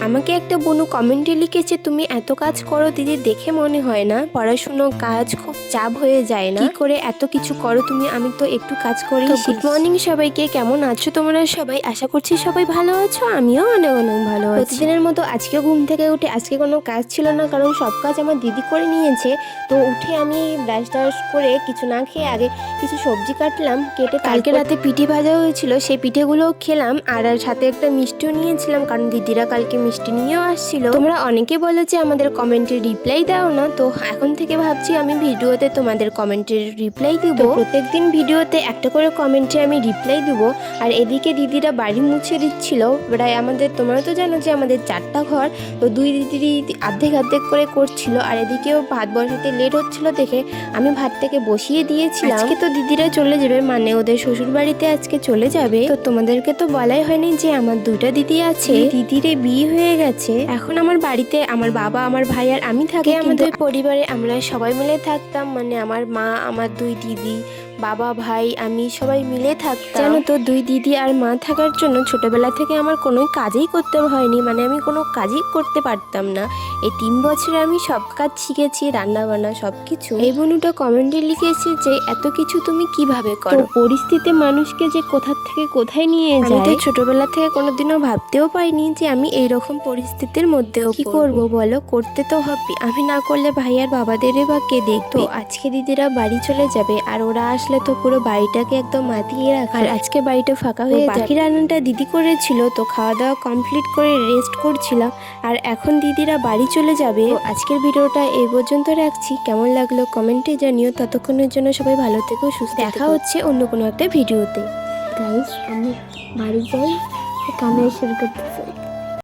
আমাকে একটা বোনু কমেন্টে লিখেছে, তুমি এত কাজ করো দিদি, দেখে মনে হয় না পড়াশুনো কাজ খুব চাপ হয়ে যায় না, কি করে এত কিছু করো তুমি? আমি তো একটু কাজ করি। গুড মর্নিং সবাইকে, কেমন আছো তোমরা সবাই? আশা করছি সবাই ভালো আছো, আমিও অনেক অনেক ভালো আছি। প্রতিদিনের মতো আজকে ঘুম থেকে উঠে আজকে কোনো কাজ ছিল না, কারণ সব কাজ আমার দিদি করে নিয়েছে। তো উঠে আমি ব্রাশ টাশ করে কিছু না খেয়ে আগে কিছু সবজি কাটলাম, কেটে কালকে রাতে পিঠে ভাজা হয়েছিল, সেই পিঠেগুলো খেলাম আর সাথে একটা মিষ্টিও নিয়েছিলাম, কারণ দিদিরা কালকে মিষ্টি নিয়েও আসছিল। তোমরা অনেকে বলো যে আমাদের কমেন্টের রিপ্লাই দাও না, তো এখন থেকে ভাবছি আমি ভিডিওতে তোমাদের কমেন্টের রিপ্লাই দিব। প্রত্যেকদিন ভিডিওতে একটা করে কমেন্টে আমি রিপ্লাই দিব। আর এদিকে দিদিরা বাড়ি মুছে দিচ্ছিল প্রায় আমাদের, তোমরা তো জানো যে আমাদের 4টা ঘর, তো দুই দিদি অর্ধেক অর্ধেক করে করছিল। আর এদিকেও ভাত বসাতে লেট হচ্ছিল দেখে আমি ভাতটাকে বসিয়ে দিয়েছিলাম। আজকে তো দিদিরা চলে যাবে, মানে ওদের শ্বশুর বাড়িতে আজকে চলে যাবে। তো তোমাদেরকে তো বলাই হয়নি যে আমার 2টা দিদি আছে, দিদিরে বিয়ে হয়ে গেছে। এখন আমার বাড়িতে আমার বাবা, আমার ভাই আর আমি থাকি। আমাদের পরিবারে আমরা সবাই মিলে থাকতাম, মানে আমার মা, আমার 2 দিদি, বাবা, ভাই, আমি সবাই মিলে থাকতাম। জানো তো 2 দিদি আর মা থাকার জন্য ছোটবেলা থেকে আমার কোনো কাজই করতে হয়নি, মানে আমি কোনো কাজই করতে পারতাম না। এই 3 বছরে আমি সব কাজ শিখেছি, রান্না বান্না সবকিছু। এই বোনটা কমেন্টে লিখেছে যে এত কিছু তুমি কিভাবে করো? পরিস্থিতি মানুষকে যে কোথা থেকে কোথায় নিয়ে যায়। আমি তো ছোটবেলা থেকে কোনোদিনও ভাবতেও পাইনি যে আমি এইরকম পরিস্থিতির মধ্যেও কি করব বলো, করতে তো হবে। আমি না করলে ভাই আর বাবাদেরই বা কে দেখতো। আজকে দিদিরা বাড়ি চলে যাবে, আর ওরা আসলে তো পুরো বাড়িটাকে একদম মাতিয়ে রাখে। আর আজকে বাড়িটা ফাঁকা হয়ে যায়। বাকি রান্নাটা দিদি করেছিল, তো খাওয়া দাওয়া কমপ্লিট করে রেস্ট করছিলাম। আর এখন দিদিরা বাড়ি চলে যাবে। তো আজকের ভিডিওটা এই পর্যন্ত রাখছি, কেমন লাগলো কমেন্টে জানিও। ততক্ষণের জন্য সবাই ভালো থেকো, সুস্থ। দেখা হচ্ছে অন্য কোনো একটা ভিডিওতে। গাইস, আমি বাড়ি যাই, কান্না শুরু করতেছি।